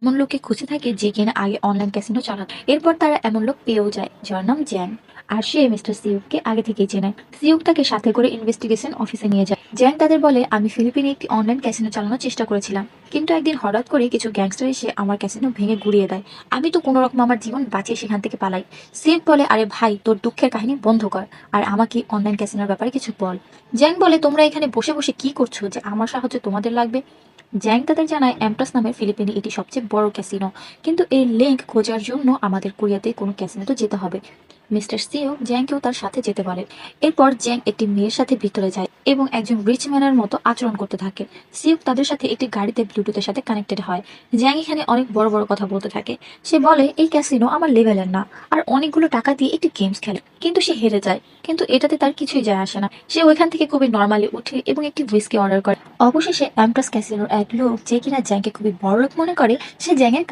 এমন লোককে খুঁজে থাকে যে কিনা আগে অনলাইন ক্যাসিনো চালাতো। এরপর তারা এমন লোক পেয়েও যায় যার নাম জ্যাং। আর সে মিস্টার সিউককে আগে থেকেই চেনে। সিউক তাকে সাথে করে ইনভেস্টিগেশন অফিসে নিয়ে যায়। জ্যাং তাদের বলে, আমি ফিলিপিনে একটি অনলাইন ক্যাসিনো চালানোর চেষ্টা করেছিলাম, কিন্তু একদিন হঠাৎ করে কিছু গ্যাংস্টার এসে আমার ক্যাসিনো ভেঙে গুড়িয়ে দেয়। আমি তো কোনো রকম আমার জীবন বাঁচিয়ে সেখান থেকে পালাই। সিউক বলে, আরে ভাই, তোর দুঃখের কাহিনী বন্ধ কর, আর আমাকে অনলাইন ক্যাসিনোর ব্যাপারে কিছু বল। জ্যাং বলে, তোমরা এখানে বসে বসে কি করছো যে আমার সাহায্য তোমাদের লাগবে? জ্যাং তাদের জানায়, এমটাস নামের ফিলিপিনে এটি সবচেয়ে বড় ক্যাসিনো, কিন্তু এই লিঙ্ক খোঁজার জন্য আমাদের কোরিয়াতে কোনো ক্যাসিনোতে যেতে হবে। মিস্টার সিও জ্যাংকেও তার সাথে যেতে বলে। এরপর জ্যাং একটি মেয়ের সাথে ভিতরে যায় এবং একজন রিচ ম্যানের মতো আচরণ করতে থাকে। সিওক তাদের সাথে একটি গাড়িতে ব্লুটুথের সাথে কানেক্টেড হয়। জ্যাং এখানে অনেক বড় বড় কথা বলতে থাকে। সে বলে, এই ক্যাসিনো আমার লেভেলের না, আর অনেকগুলো টাকা দিয়ে একটি গেমস খেলে, কিন্তু সে হেরে যায়। কিন্তু এটাতে তার কিছুই যায় আসে না। সে ওইখান থেকে খুবই নর্মালি উঠে এবং একটি হুইস্কি অর্ডার করে। অবশেষে এমটাস ক্যাসিনোর এক লোক, যে কিনা জ্যাংকে খুবই বড় লোক মনে করে, সে জ্যাংয়ের